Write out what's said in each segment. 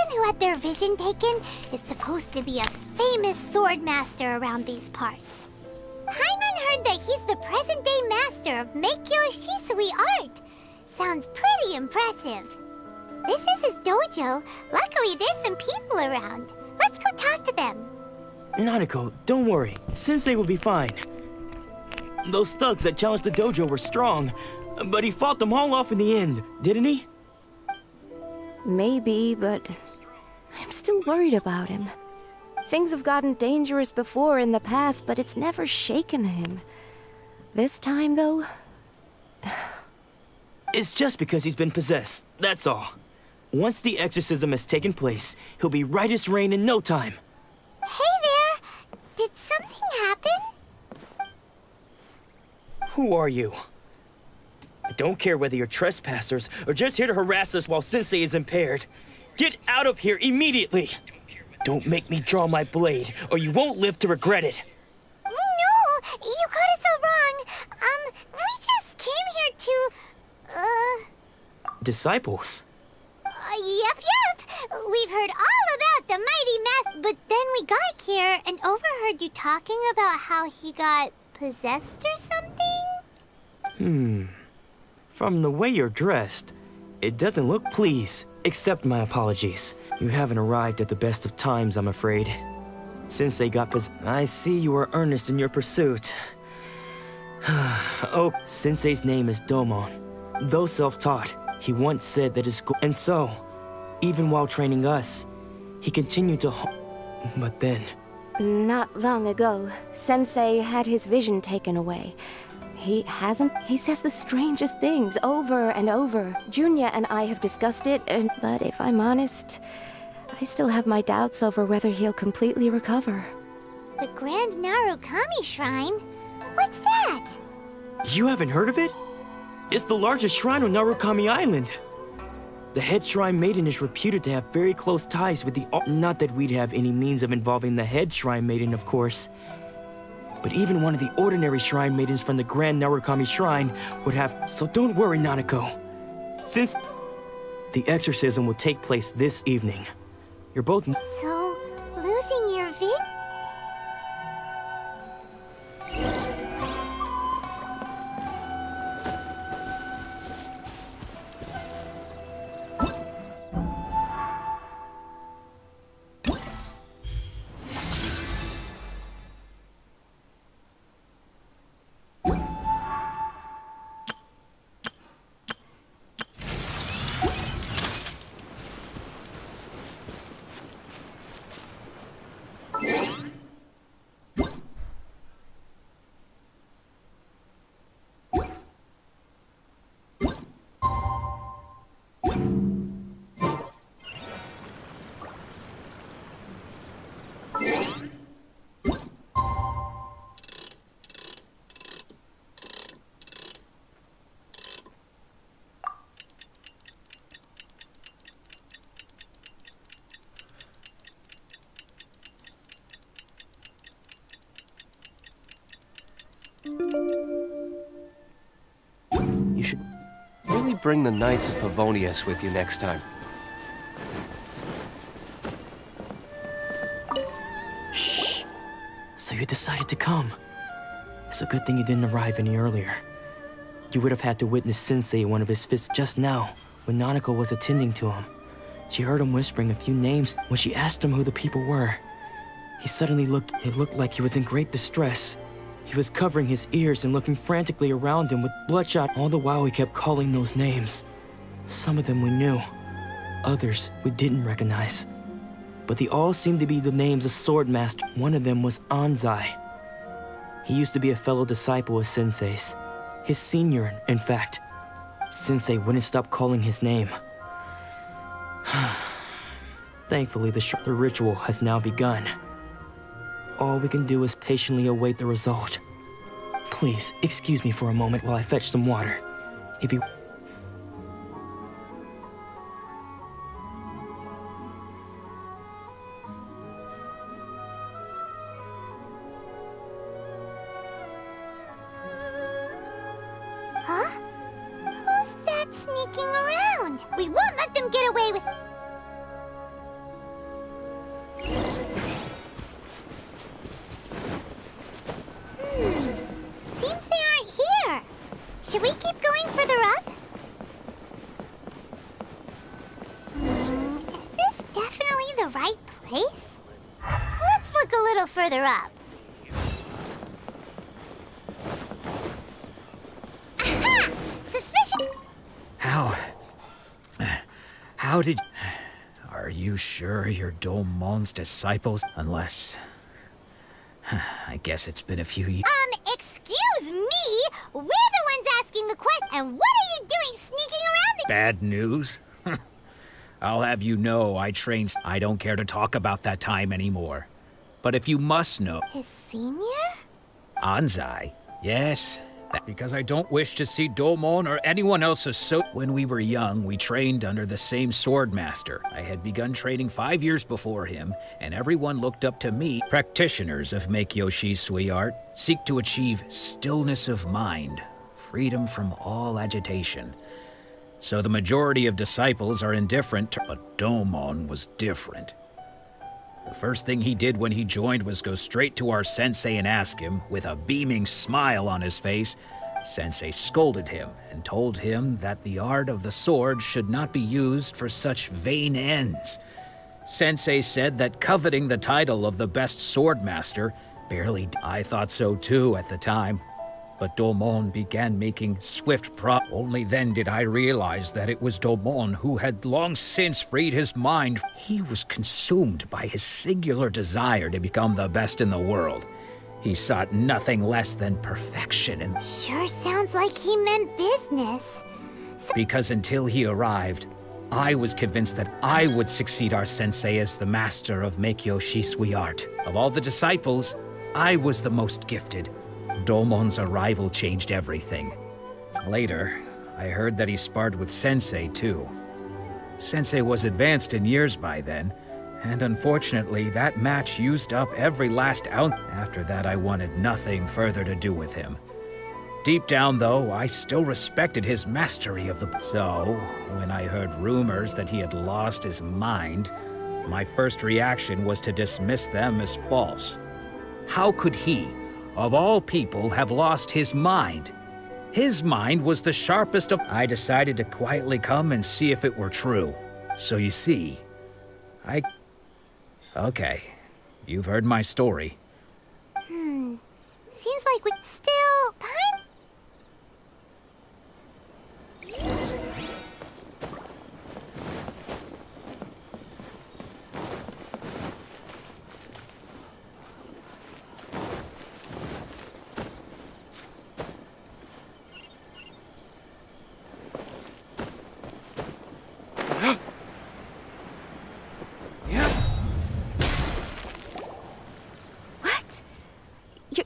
man who had their vision taken is supposed to be a famous sword master around these parts. Paimon heard that he's the present-day master of Meikyo Shisui art. Sounds pretty impressive. This is his dojo. Luckily, there's some people around. Let's go talk to them. Nanako, don't worry. Sensei will be fine. Those thugs that challenged the dojo were strong, but he fought them all off in the end, didn't he? Maybe, but I'm still worried about him. Things have gotten dangerous before in the past, but it's never shaken him. This time, though... It's just because he's been possessed, that's all. Once the exorcism has taken place, he'll be right as rain in no time. Hey there! Did something happen? Who are you? I don't care whether you're trespassers or just here to harass us while Sensei is impaired. Get out of here immediately! Don't make me draw my blade, or you won't live to regret it. No! You got it so wrong. We just came here to... Disciples? Yep. We've heard all about the mighty master, but then we got here and overheard you talking about how he got possessed or something? From the way you're dressed, it doesn't look please. Accept my apologies. You haven't arrived at the best of times, I'm afraid. Sensei got I see you are earnest in your pursuit. Oh, Sensei's name is Domon. Though self-taught, he once said that his school... And so, even while training us, he continued to... But then... Not long ago, Sensei had his vision taken away. He says the strangest things over and over. Junya and I have discussed it, but if I'm honest, I still have my doubts over whether he'll completely recover. The Grand Narukami Shrine? What's that? You haven't heard of it? It's the largest shrine on Narukami Island. The head shrine maiden is reputed to have very close ties with the... Not that we'd have any means of involving the head shrine maiden, of course. But even one of the ordinary shrine maidens from the Grand Narukami Shrine would have... So don't worry, Nanako. Since the exorcism will take place this evening, you're both... So, losing your vision? You should really bring the Knights of Favonius with you next time. Shh. So you decided to come. It's a good thing you didn't arrive any earlier. You would have had to witness Sensei one of his fists just now, when Nanako was attending to him. She heard him whispering a few names when she asked him who the people were. He suddenly it looked like he was in great distress. He was covering his ears and looking frantically around him with bloodshot. All the while he kept calling those names. Some of them we knew, others we didn't recognize. But they all seemed to be the names of sword master. One of them was Anzai. He used to be a fellow disciple of Sensei's. His senior, in fact. Sensei wouldn't stop calling his name. Thankfully, the ritual has now begun. All we can do is patiently await the result. Please, excuse me for a moment while I fetch some water. If you... Huh? Who's that sneaking around? We won't let them get away with... place? Let's look a little further up. Aha! Suspicion! How did... Are you sure you're Domon's disciples? Unless... I guess it's been a few years. Excuse me? We're the ones asking the question, and what are you doing sneaking around the... Bad news? I'll have you know I trained... I don't care to talk about that time anymore. But if you must know... His senior? Anzai? Yes. Because I don't wish to see Domon or anyone else so. When we were young, we trained under the same sword master. I had begun training 5 years before him, and everyone looked up to me. Practitioners of Meikyo Shisui art seek to achieve stillness of mind, freedom from all agitation. So the majority of disciples are indifferent to... But Domon was different. The first thing he did when he joined was go straight to our sensei and ask him, with a beaming smile on his face. Sensei scolded him and told him that the art of the sword should not be used for such vain ends. Sensei said that coveting the title of the best sword master barely... I thought so too at the time. But Domon began making swift progress. Only then did I realize that it was Domon who had long since freed his mind. He was consumed by his singular desire to become the best in the world. He sought nothing less than perfection and... Sure sounds like he meant business. Because until he arrived, I was convinced that I would succeed our sensei as the master of Meikyo Shisui art. Of all the disciples, I was the most gifted. Domon's arrival changed everything. Later, I heard that he sparred with Sensei, too. Sensei was advanced in years by then, and unfortunately, that match used up every last ounce. After that, I wanted nothing further to do with him. Deep down, though, I still respected his mastery of the... So, when I heard rumors that he had lost his mind, my first reaction was to dismiss them as false. How could he, of all people, have lost his mind? His mind was the sharpest of... I decided to quietly come and see if it were true. So you see, Okay, you've heard my story. Seems like we... Still... Time?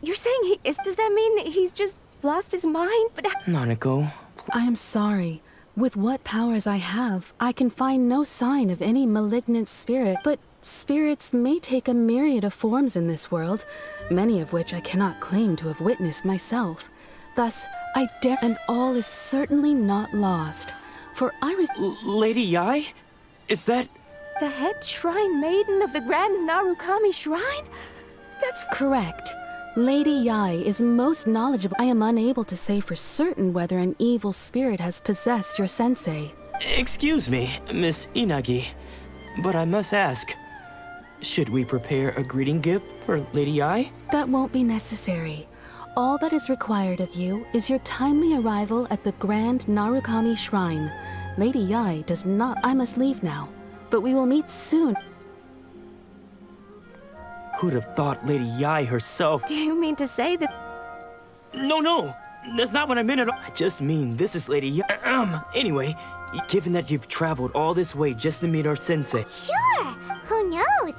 You're saying he is? Does that mean he's just lost his mind? But Nanako, I am sorry. With what powers I have, I can find no sign of any malignant spirit, but spirits may take a myriad of forms in this world, many of which I cannot claim to have witnessed myself. Thus, I dare, and all is certainly not lost. For Lady Yai? Is that... the head shrine maiden of the Grand Narukami Shrine? That's correct. Lady Yai is most knowledgeable. I am unable to say for certain whether an evil spirit has possessed your sensei. Excuse me, Miss Inagi, but I must ask, should we prepare a greeting gift for Lady Yai? That won't be necessary. All that is required of you is your timely arrival at the Grand Narukami Shrine. Lady Yai does not... I must leave now, but we will meet soon. Who'd have thought Lady Yai herself... Do you mean to say that... No, that's not what I meant at all. I just mean this is Lady Yai. Anyway, given that you've traveled all this way just to meet our sensei... Sure! Who knows?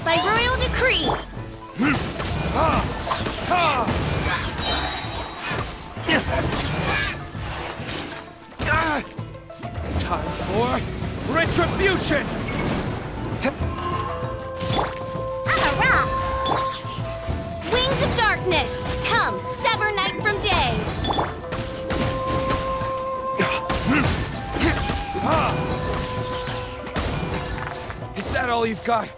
by royal decree. Time for retribution! I'm a rock. Wings of darkness, come, sever night from day. Is that all you've got?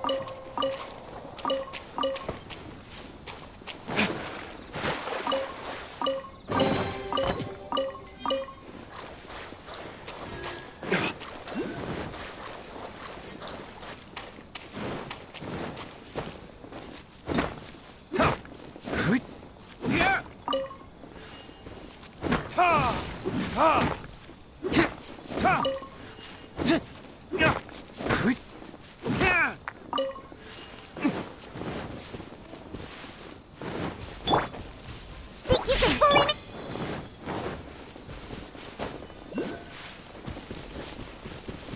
Think you can bully me?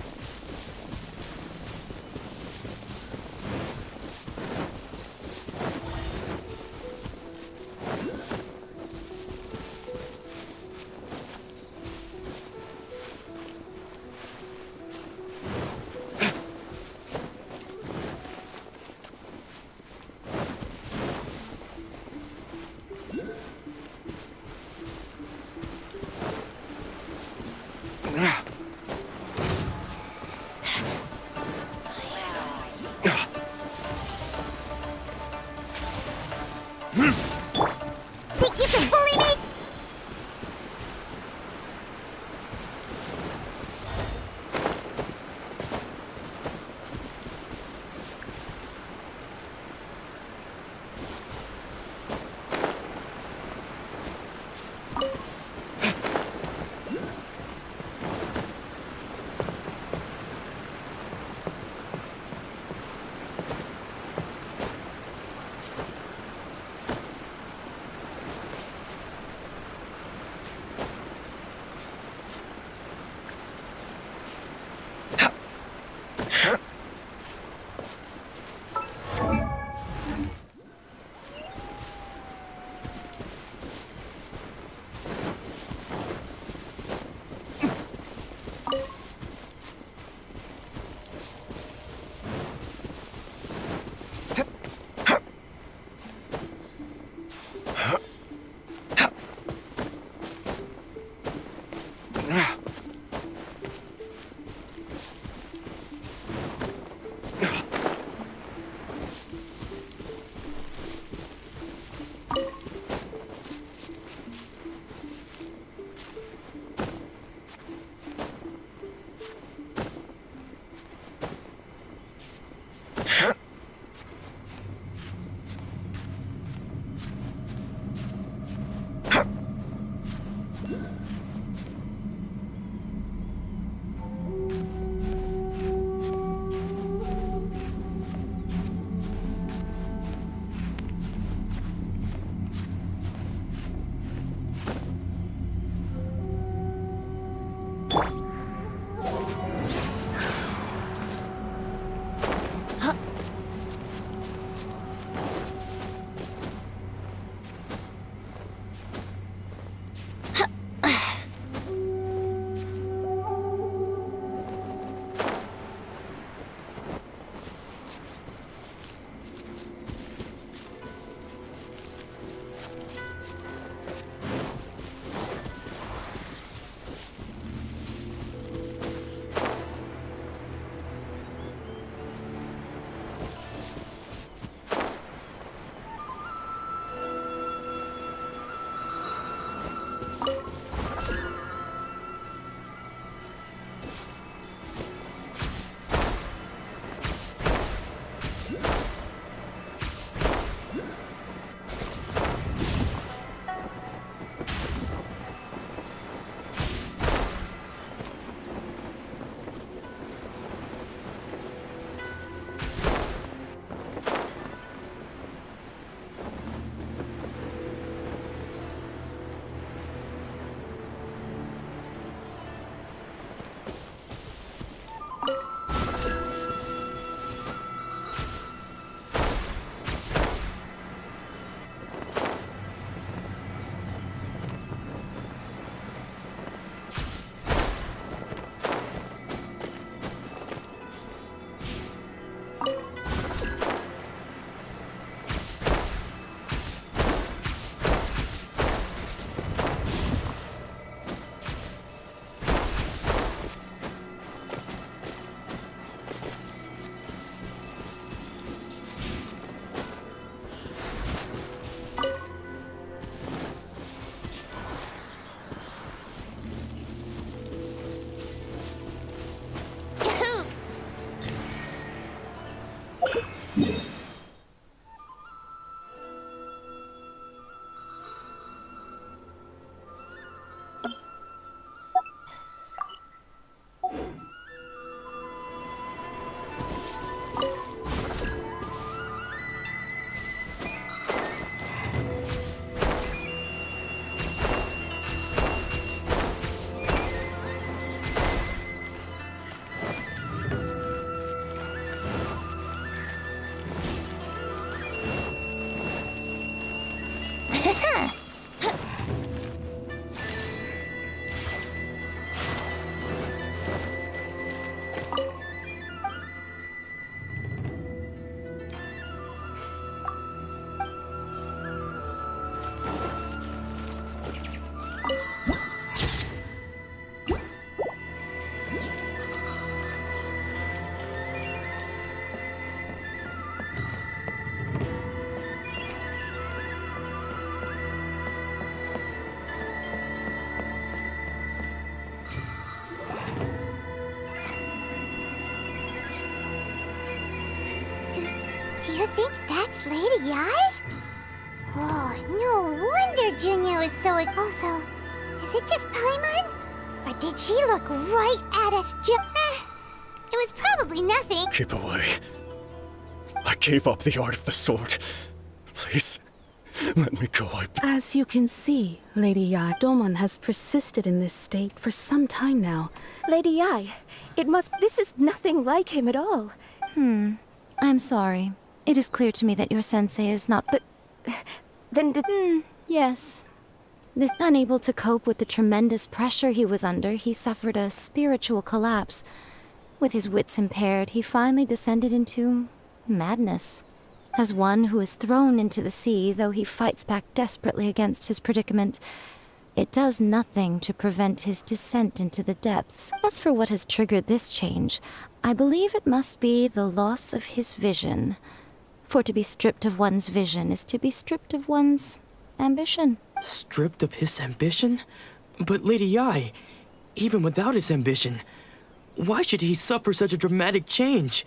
Think you can bully me? Do you think that's Lady Ai? Oh, no wonder Junya was so... Also, is it just Paimon? Or did she look right at us it was probably nothing. Keep away. I gave up the art of the sword. Please, let me go. As you can see, Lady Yai, Domon has persisted in this state for some time now. Lady Yai, this is nothing like him at all. I'm sorry. It is clear to me that your sensei is not... But... then Yes. Unable to cope with the tremendous pressure he was under, he suffered a spiritual collapse. With his wits impaired, he finally descended into... madness. As one who is thrown into the sea, though he fights back desperately against his predicament, it does nothing to prevent his descent into the depths. As for what has triggered this change, I believe it must be the loss of his vision. For to be stripped of one's vision is to be stripped of one's ambition. Stripped of his ambition? But Lady Yai, even without his ambition, why should he suffer such a dramatic change?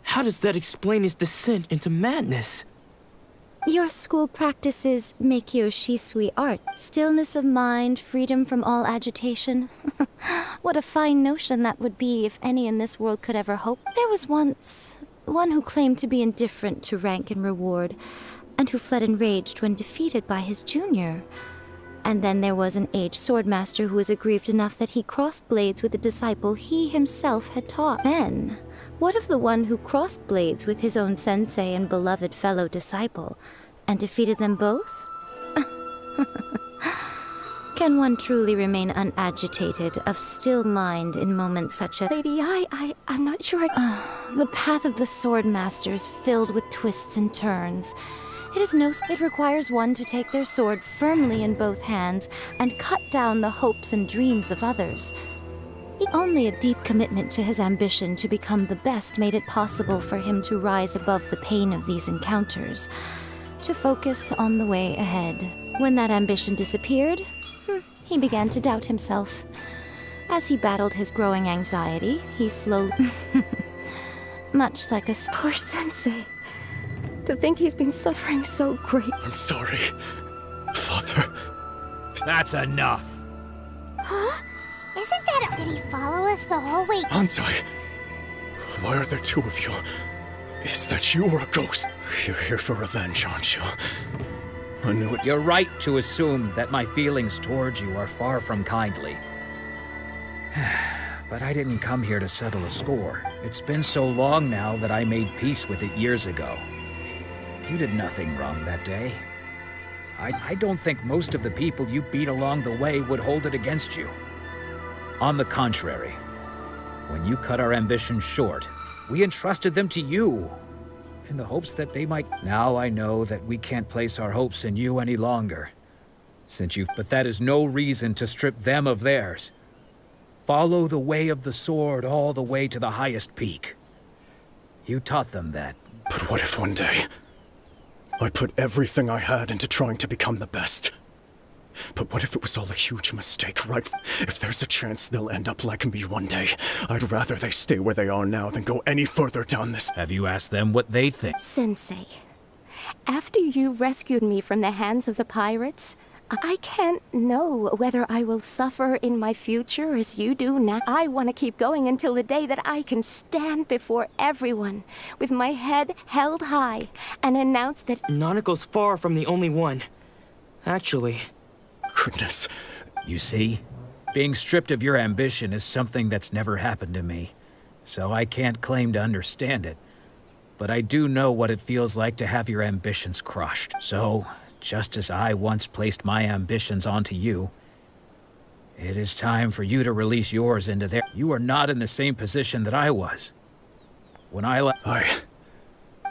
How does that explain his descent into madness? Your school practices Meikyo Shisui art. Stillness of mind, freedom from all agitation. What a fine notion that would be if any in this world could ever hope. There was once one who claimed to be indifferent to rank and reward, and who fled enraged when defeated by his junior. And then there was an aged swordmaster who was aggrieved enough that he crossed blades with a disciple he himself had taught. Then, what of the one who crossed blades with his own sensei and beloved fellow disciple, and defeated them both? Can one truly remain unagitated, of still mind in moments such as... Lady Yai, I'm not sure The path of the swordmaster is filled with twists and turns. It requires one to take their sword firmly in both hands and cut down the hopes and dreams of others. Only a deep commitment to his ambition to become the best made it possible for him to rise above the pain of these encounters, to focus on the way ahead. When that ambition disappeared, he began to doubt himself. As he battled his growing anxiety, he slowly... much like a... Poor sensei. To think he's been suffering so great. I'm sorry, Father. That's enough. Huh? Isn't that... Did he follow us the whole way? Anzai, why are there two of you? Is that you or a ghost? You're here for revenge, aren't you? I knew it. You're right to assume that my feelings towards you are far from kindly. But I didn't come here to settle a score. It's been so long now that I made peace with it years ago. You did nothing wrong that day. I don't think most of the people you beat along the way would hold it against you. On the contrary, when you cut our ambitions short, we entrusted them to you, in the hopes that they might... Now I know that we can't place our hopes in you any longer, but that is no reason to strip them of theirs. Follow the way of the sword all the way to the highest peak. You taught them that. But what if one day I put everything I had into trying to become the best? But what if it was all a huge mistake, right? If there's a chance they'll end up like me one day, I'd rather they stay where they are now than go any further down this. Have you asked them what they think? Sensei, after you rescued me from the hands of the pirates, I can't know whether I will suffer in my future as you do now. I want to keep going until the day that I can stand before everyone with my head held high and announce that Nanako's far from the only one. Actually, Goodness. You see, being stripped of your ambition is something that's never happened to me, so I can't claim to understand it. But I do know what it feels like to have your ambitions crushed. So, just as I once placed my ambitions onto you, it is time for you to release yours into their... You are not in the same position that I was. When I left...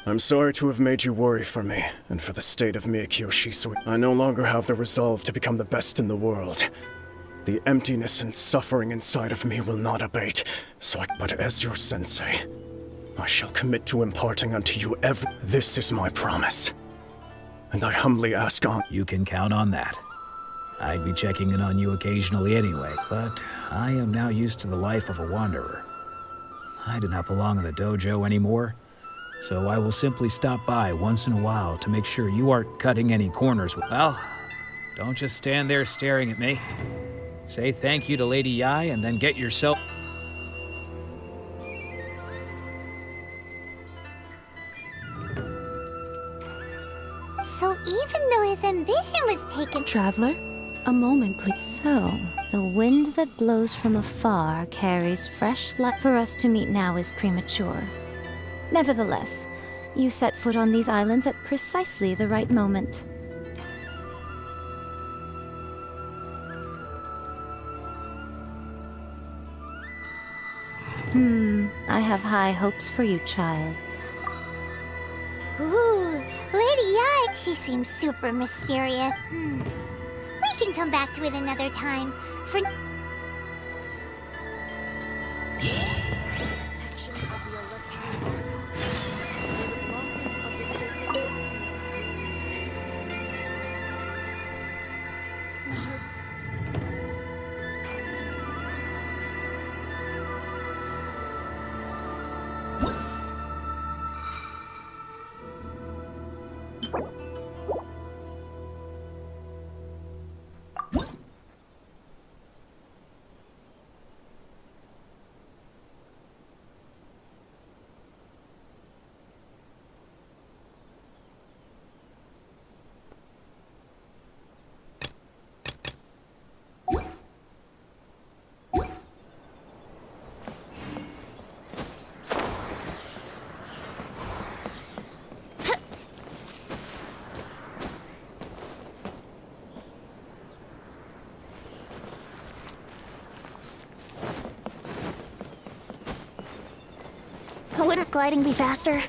I'm sorry to have made you worry for me, and for the state of Meikyo Shisui. I no longer have the resolve to become the best in the world. The emptiness and suffering inside of me will not abate, But as your sensei, I shall commit to imparting unto you This is my promise. And I humbly ask on... You can count on that. I'd be checking in on you occasionally anyway, but I am now used to the life of a wanderer. I do not belong in the dojo anymore, so I will simply stop by once in a while to make sure you aren't cutting any corners. Well, don't just stand there staring at me. Say thank you to Lady Yai and then get yourself... So even though his ambition was taken... Traveler, a moment, please. So, the wind that blows from afar carries fresh light. For us to meet now is premature. Nevertheless, you set foot on these islands at precisely the right moment. I have high hopes for you, child. Ooh, Lady Yai, she seems super mysterious. We can come back to it another time. For... Wouldn't gliding be faster?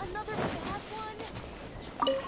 Another bad one?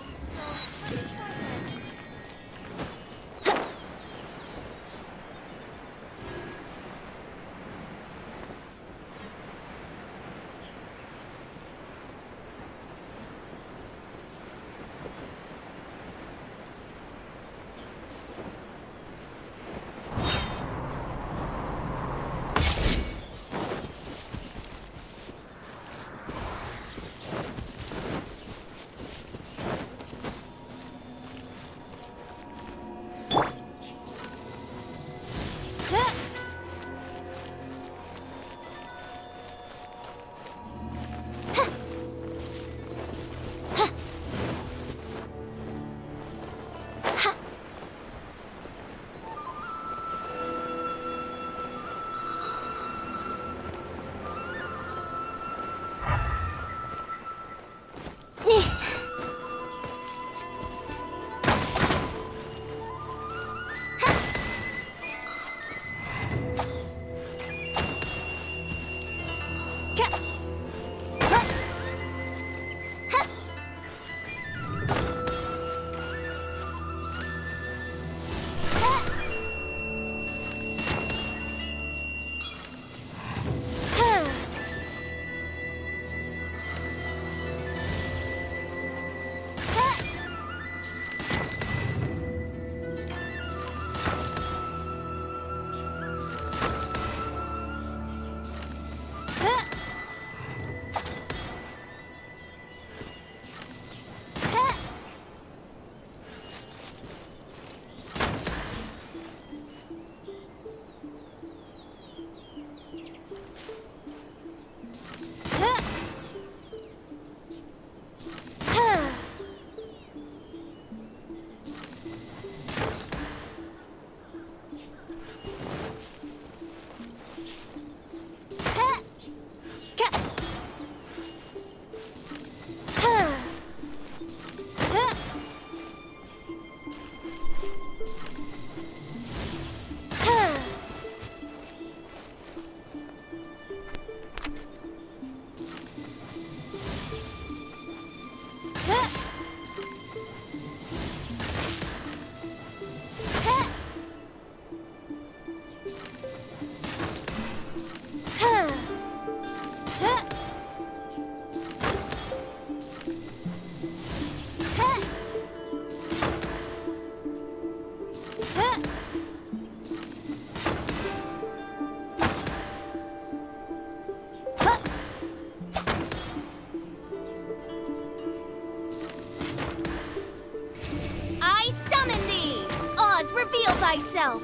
myself.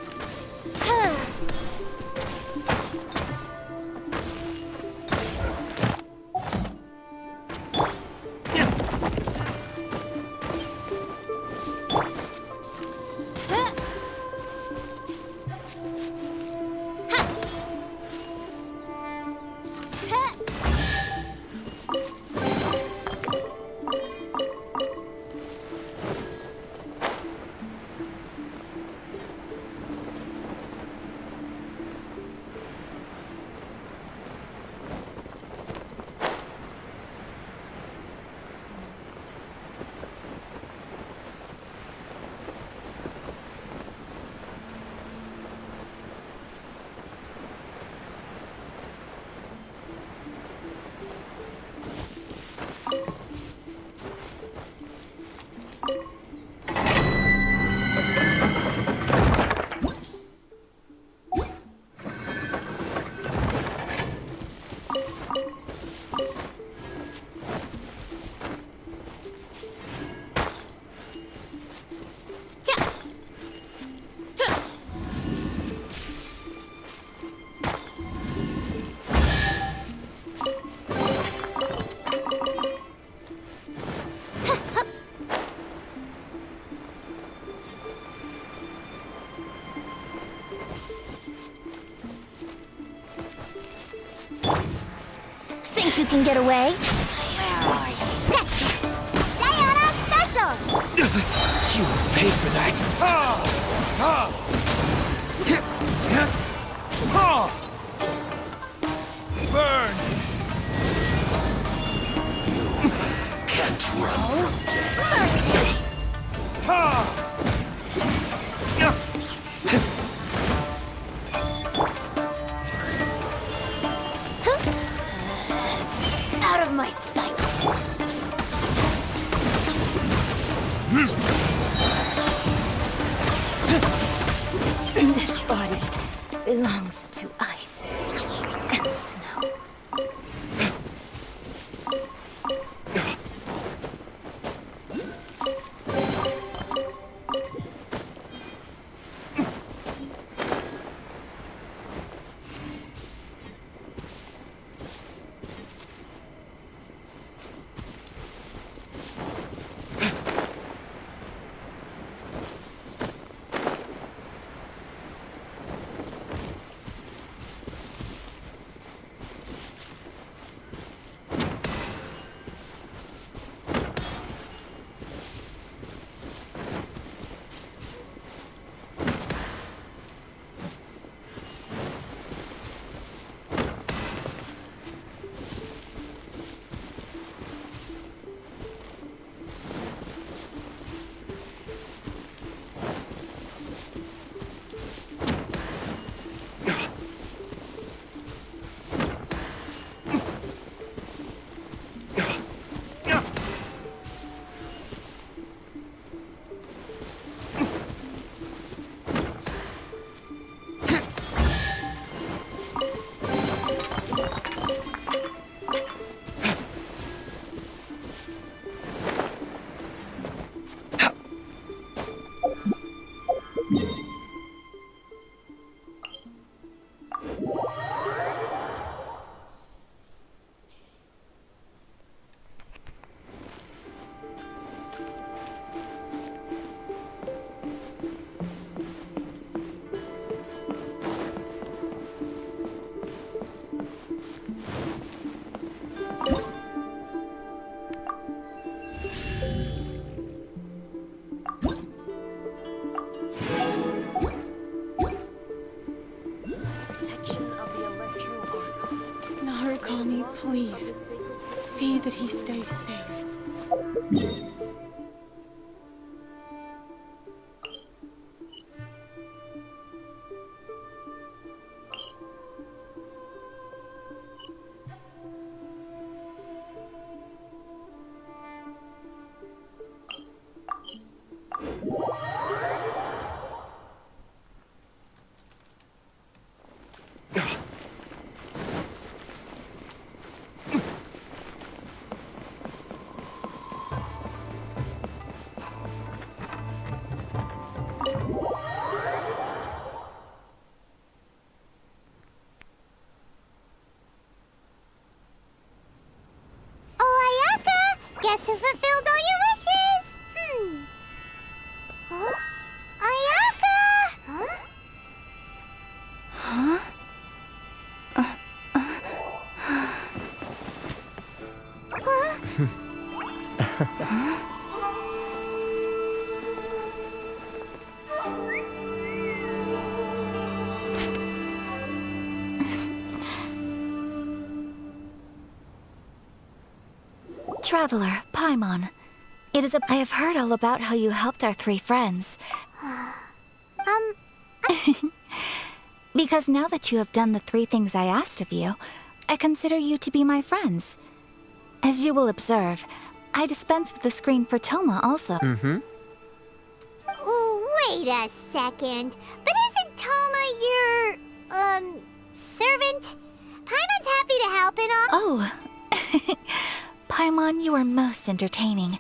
You can get away. Scratch me! Sayonara special! You will pay for that! Burn! Can't run from death. Out of my sight. This body belongs to ice and snow. Narukami, please. See that he stays safe. guess who fulfilled all your wishes? Huh? Ayaka! Huh? Traveler, Paimon. I have heard all about how you helped our three friends. Because now that you have done the 3 things I asked of you, I consider you to be my friends. As you will observe, I dispense with the screen for Toma also. Ooh, wait a second. But isn't Toma your, servant? Paimon's happy to help and all. Oh. Paimon, you are most entertaining.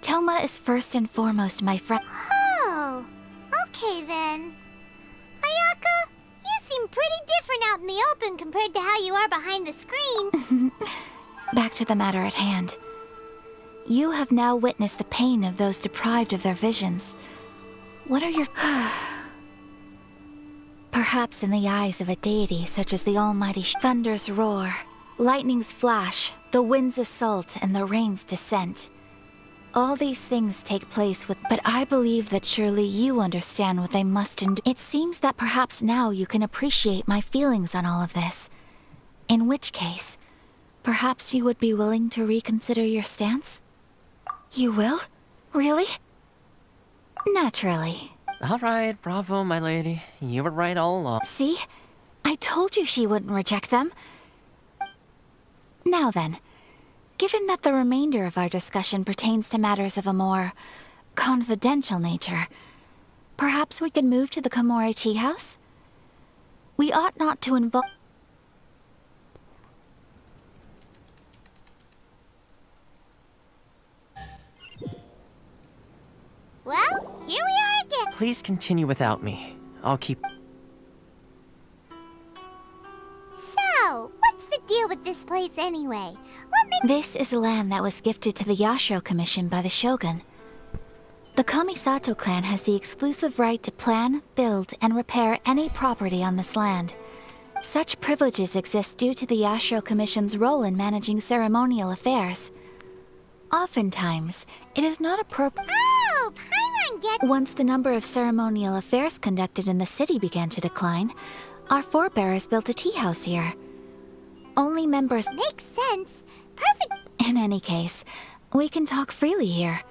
Toma is first and foremost my friend. Oh, okay then. Ayaka, you seem pretty different out in the open compared to how you are behind the screen. Back to the matter at hand. You have now witnessed the pain of those deprived of their visions. What are your... Perhaps in the eyes of a deity such as the almighty thunder's roar, lightning's flash, the wind's assault, and the rain's descent. All these things take place but I believe that surely you understand what they must endure. It seems that perhaps now you can appreciate my feelings on all of this. In which case, perhaps you would be willing to reconsider your stance? You will? Really? Naturally. All right, bravo, my lady. You were right all along. See? I told you she wouldn't reject them. Now then, given that the remainder of our discussion pertains to matters of a more confidential nature, perhaps we could move to the Komori tea house? We ought not to involve... Well, here we are again. Please continue without me. I'll keep... So, what's the deal with this place anyway? What makes... This is land that was gifted to the Yashiro Commission by the Shogun. The Kamisato clan has the exclusive right to plan, build, and repair any property on this land. Such privileges exist due to the Yashiro Commission's role in managing ceremonial affairs. Oftentimes, it is not appropriate... Oh, Paimon get... Once the number of ceremonial affairs conducted in the city began to decline, our forebears built a tea house here. Only members... Makes sense. Perfect. In any case, we can talk freely here.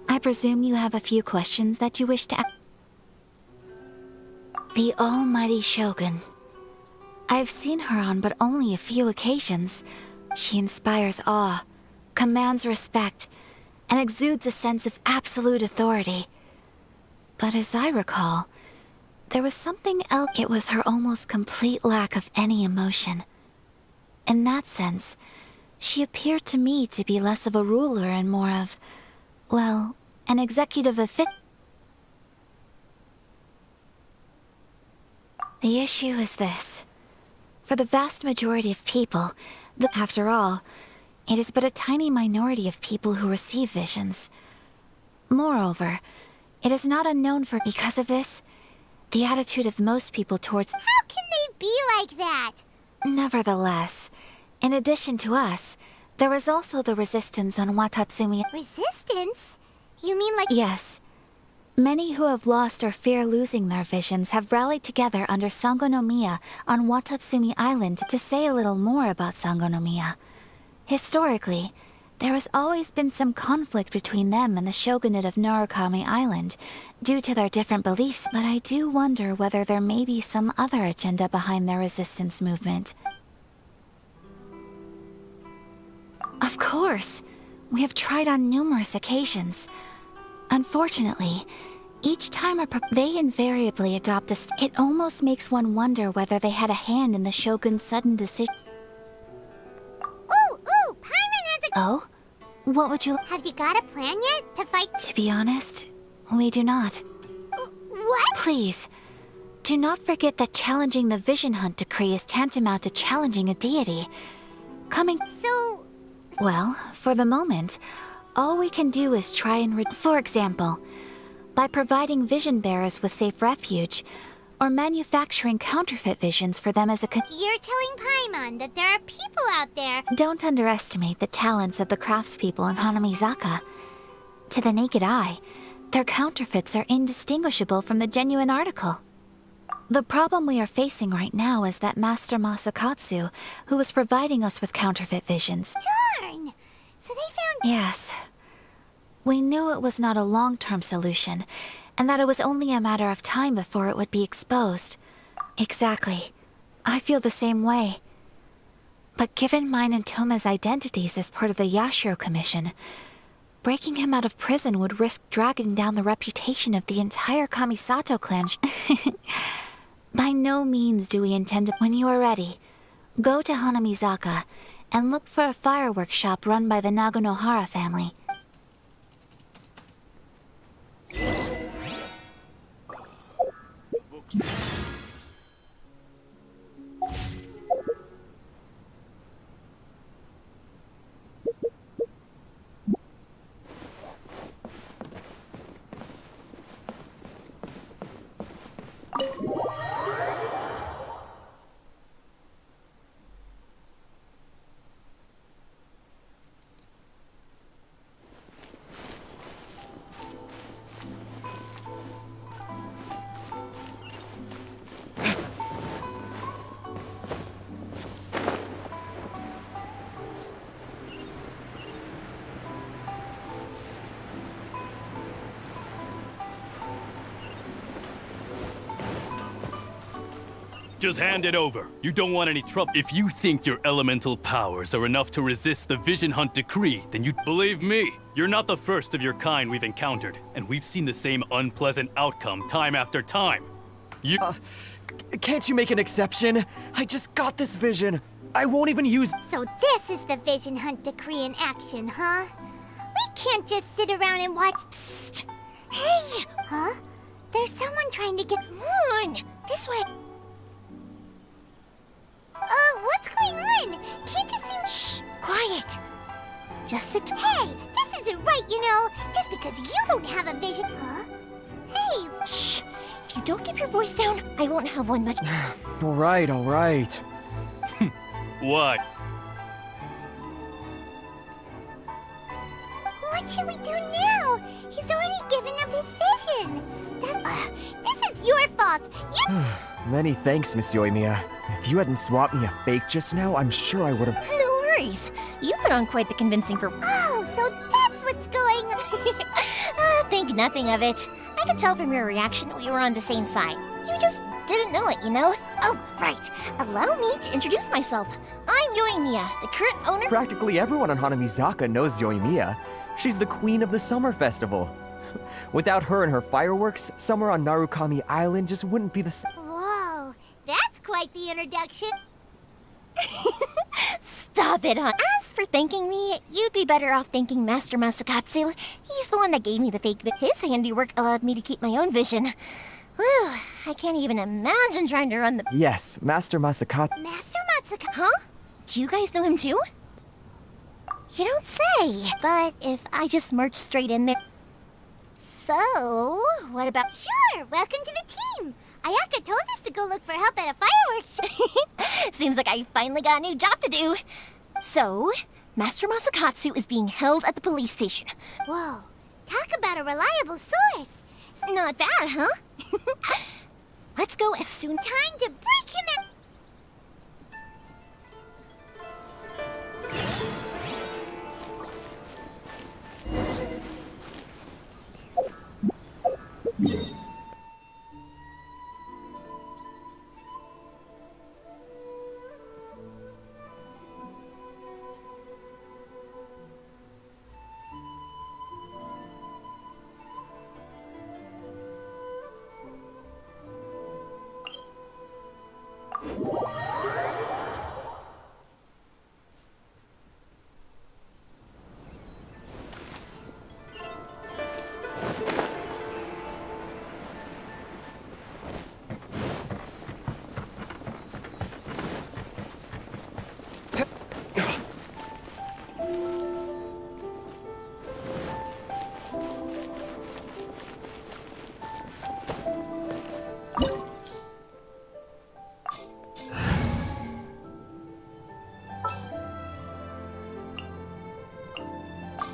I presume you have a few questions that you wish to ask. The almighty Shogun. I've seen her on but only a few occasions. She inspires awe, commands respect, and exudes a sense of absolute authority. But as I recall, there was something else. It was her almost complete lack of any emotion. In that sense, she appeared to me to be less of a ruler and more of, well, an executive official. The issue is this. For the vast majority of people, after all, it is but a tiny minority of people who receive visions. Moreover, it is not unknown for... Because of this, the attitude of most people towards... How can they be like that? Nevertheless, in addition to us, there is also the resistance on Watatsumi... Resistance? You mean like... Yes. Many who have lost or fear losing their visions have rallied together under Sangonomiya on Watatsumi Island to say a little more about Sangonomiya. Historically, there has always been some conflict between them and the shogunate of Narukami Island, due to their different beliefs, but I do wonder whether there may be some other agenda behind their resistance movement. Of course! We have tried on numerous occasions. Unfortunately, each time they invariably adopt it almost makes one wonder whether they had a hand in the shogun's sudden decision. Ooh, Paimon has a... Oh? What would you... Have you got a plan yet to fight... To be honest, we do not. What? Please, do not forget that challenging the Vision Hunt decree is tantamount to challenging a deity. Well, for the moment, all we can do is try and for example, by providing vision bearers with safe refuge, or manufacturing counterfeit visions for them as a You're telling Paimon that there are people out there. Don't underestimate the talents of the craftspeople in Hanamizaka. To the naked eye, their counterfeits are indistinguishable from the genuine article. The problem we are facing right now is that Master Masakatsu, who was providing us with counterfeit visions. Darn! So they found... Yes. We knew it was not a long-term solution, and that it was only a matter of time before it would be exposed. Exactly. I feel the same way. But given mine and Toma's identities as part of the Yashiro Commission, breaking him out of prison would risk dragging down the reputation of the entire Kamisato clan. By no means do we intend to... When you are ready, go to Hanamizaka and look for a fireworks shop run by the Nagonohara family. Just hand it over. You don't want any trouble. If you think your elemental powers are enough to resist the Vision Hunt decree, then you believe me. You're not the first of your kind we've encountered, and we've seen the same unpleasant outcome time after time. You... Can't you make an exception? I just got this vision. I won't even use... So this is the Vision Hunt decree in action, huh? We can't just sit around and watch... Psst! Hey! Huh? There's someone trying to get... Come on! This way! What's going on? Can't you see... Shh! Quiet! Just sit... Hey! This isn't right, you know! Just because you don't have a vision... Huh? Hey! Shh! If you don't keep your voice down, I won't have one much... All right, all right. What? What should we do now? He's already given up his vision. This is your fault. You... Many thanks, Miss Yoimiya. If you hadn't swapped me a fake just now, I'm sure I would have... No worries. You put on quite the convincing Oh, so that's what's going on. Think nothing of it. I could tell from your reaction we were on the same side. You just didn't know it, you know? Oh, right. Allow me to introduce myself. I'm Yoimiya, the current owner... Practically everyone on Hanamizaka knows Yoimiya. She's the queen of the summer festival. Without her and her fireworks, summer on Narukami Island just wouldn't be the same. Whoa, that's quite the introduction. Stop it, hon. As for thanking me, you'd be better off thanking Master Masakatsu. He's the one that gave me the fake His handiwork allowed me to keep my own vision. Whew, I can't even imagine trying to run the... Yes, Master Masakatsu. Master Matsuka... Huh? Do you guys know him too? You don't say. But if I just march straight in there... So, what about... Sure, welcome to the team. Ayaka told us to go look for help at a fireworks show. Seems like I finally got a new job to do. So, Master Masakatsu is being held at the police station. Whoa, talk about a reliable source. Not bad, huh? Let's go as soon... Time to break him in...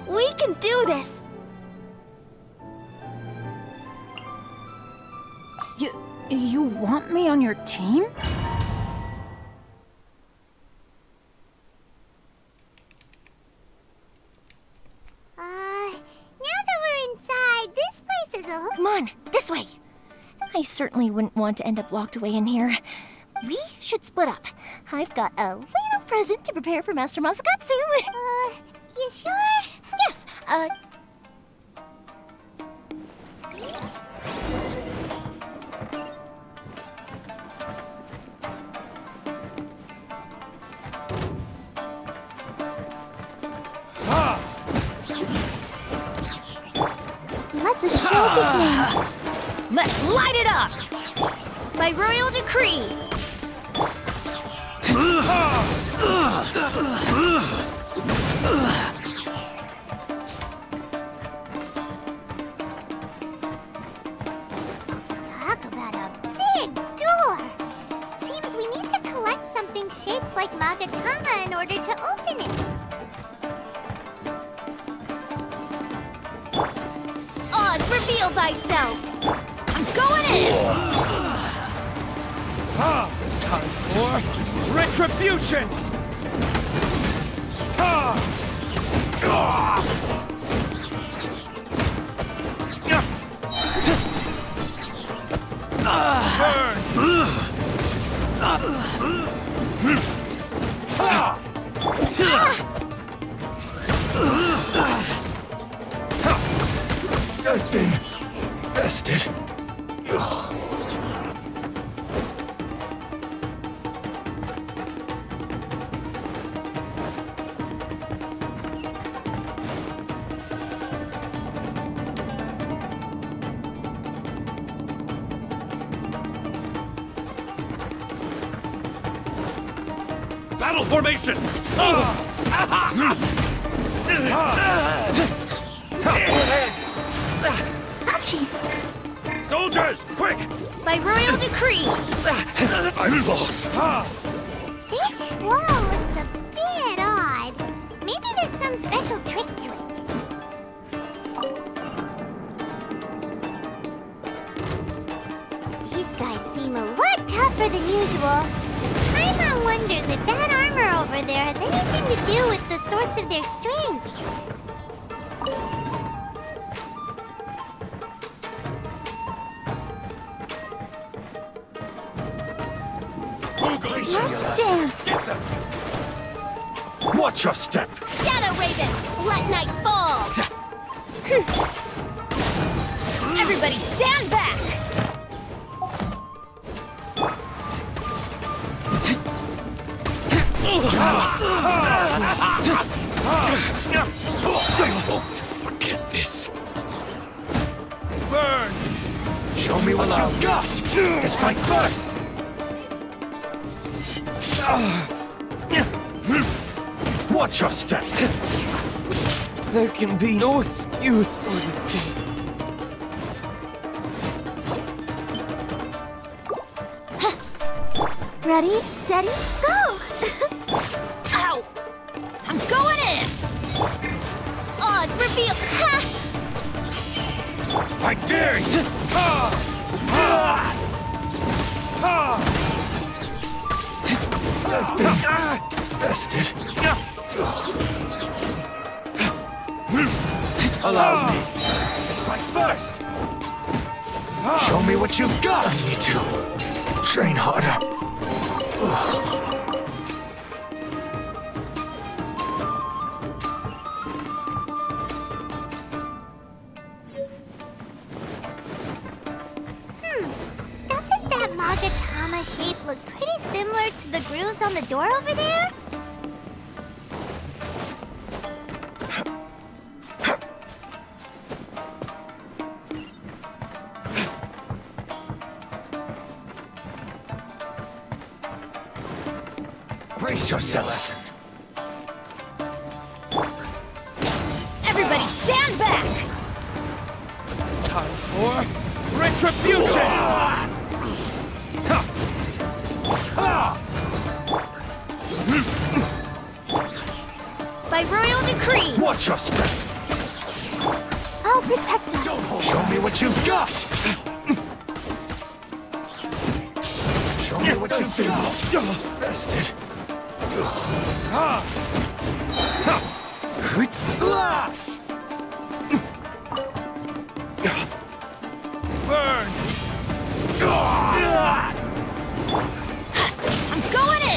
We can do this! You want me on your team? Now that we're inside, this place is a... Come on, this way. I certainly wouldn't want to end up locked away in here. We should split up. I've got a little present to prepare for Master Masakatsu. You sure? Yes, let the show begin. Let's light it up! By royal decree. Talk about a big door! Seems we need to collect something shaped like Magatama in order to open it. Oz, reveal thyself. I'm going in. Time for retribution! I've been bested. Battle formation! Soldiers, quick! By royal decree. I'm lost. This wall looks a bit odd. Maybe there's some special trick to it. These guys seem a lot tougher than usual. Paimon wonders if that armor over there has anything to do with the source of their strength. Let's dance. Watch your step. Shadow Raven, let night fall. Everybody stand back. I won't forget this. Burn! Show me what you've got! Strike first! Watch your step! There can be no excuse for the thing. Ready, steady, go. Ow! I'm going in! Oz, reveal. Ha! I dare you! Bested. Allow me. Strike first. Show me what you've got. I need to train harder. Doesn't that Magatama shape look pretty similar to the grooves on the door over there? Brace yourselves. Everybody stand back! Time for retribution! By royal decree. Watch your step. protect us. Show me what you've got! Show me what you've got! Bastard! Slash! Burn! I'm going in!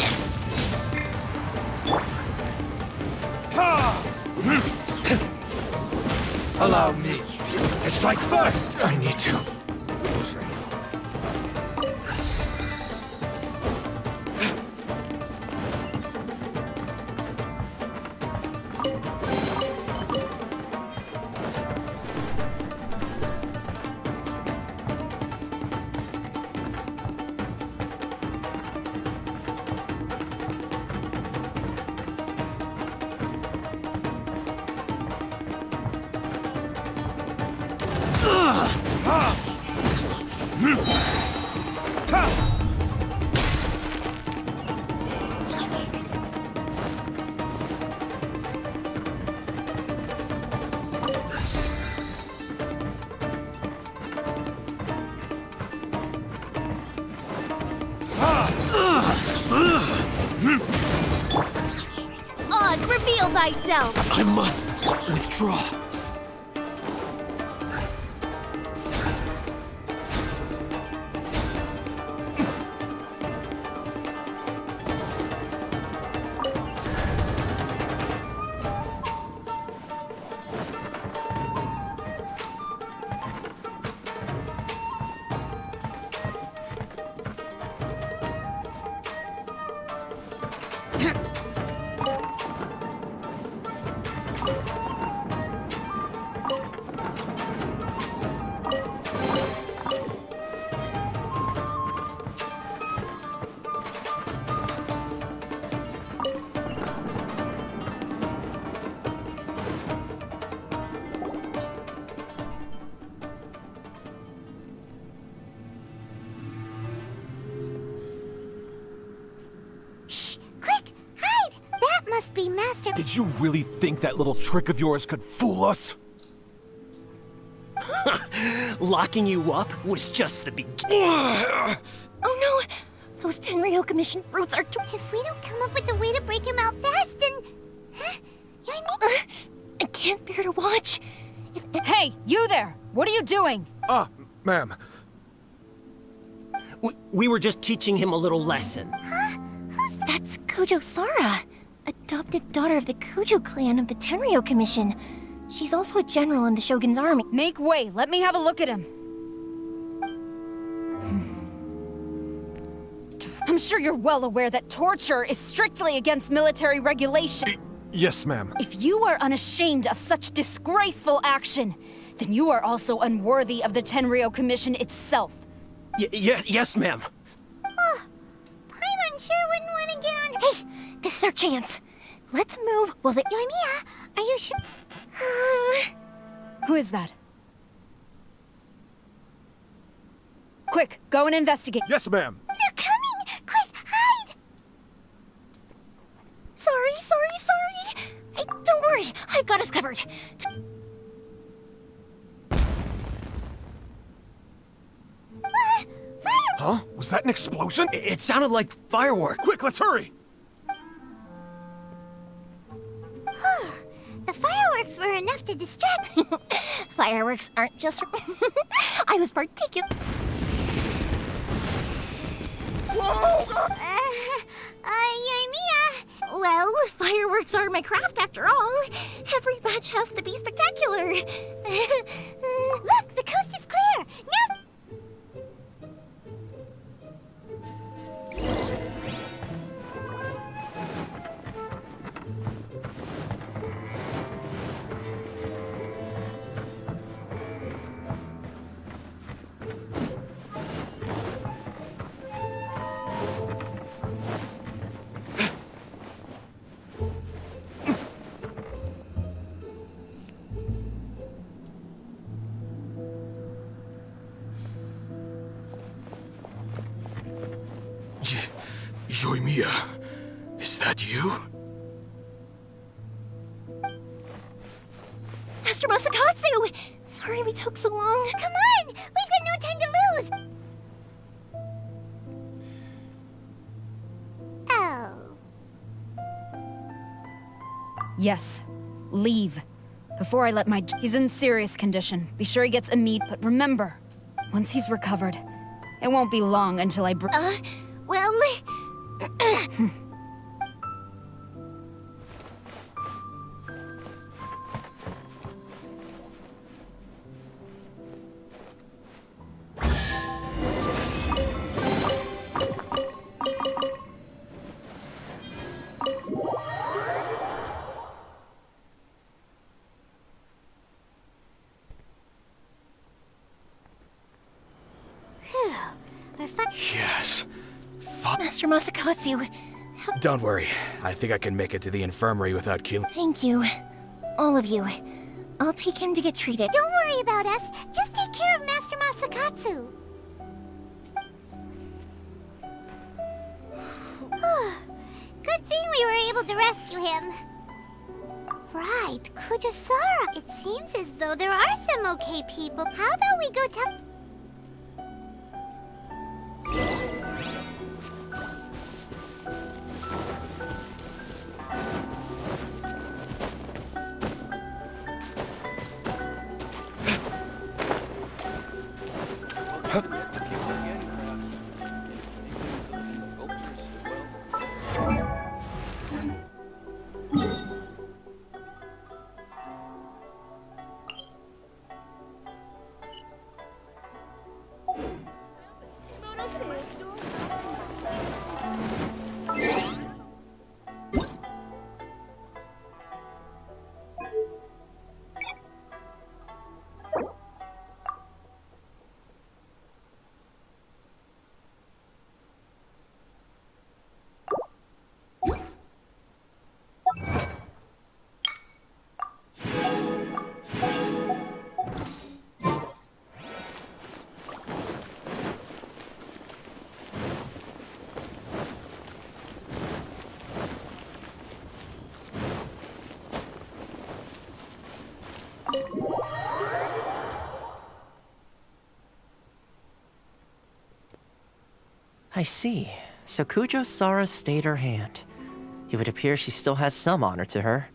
Allow me to strike first! I need to. Oz, reveal thyself! I must withdraw. Shh! Quick! Hide! That must be Master... Did you really think that little trick of yours could fool us? Locking you up was just the beginning. Oh no! Those Tenryo Commission fruits are too... If we don't come up with a way to break him out fast, then... Huh? Yoimiya? I can't bear to watch. Hey, you there! What are you doing? Ma'am. We were just teaching him a little lesson. Huh? Who's... That's Kujo Sara, adopted daughter of the Kujo clan of the Tenryo Commission. She's also a general in the Shogun's army. Make way, let me have a look at him. I'm sure you're well aware that torture is strictly against military regulation. Yes, ma'am. If you are unashamed of such disgraceful action, then you are also unworthy of the Tenryo Commission itself. Yes, ma'am. Oh, Paimon sure wouldn't want to get on... Hey, this is our chance. Let's move while the... Yoimiya, are you sure... Who is that? Quick, go and investigate. Yes, ma'am. They're coming! Quick, hide! Sorry. Hey, don't worry, I've got us covered. Fire! Huh? Was that an explosion? It sounded like fireworks. Quick, let's hurry! The fireworks were enough to distract... Fireworks aren't just... I was particular... Yoimiya! Well, fireworks are my craft after all. Every batch has to be spectacular. Look, the coast is clear! Now... Yoimiya, is that you? Master Masakatsu! Sorry we took so long. Come on! We've got no time to lose! Oh. Yes. Leave. Before I let my... He's in serious condition. Be sure he gets but remember, once he's recovered, it won't be long until I Well... Yes. Master Masakatsu, Don't worry. I think I can make it to the infirmary without killing. thank you. All of you. I'll take him to get treated. Don't worry about us. Just take care of Master Masakatsu. Good thing we were able to rescue him. Right, Kujosara. It seems as though there are some okay people. How about we go tell... I see. So Kujo Sara stayed her hand. It would appear she still has some honor to her.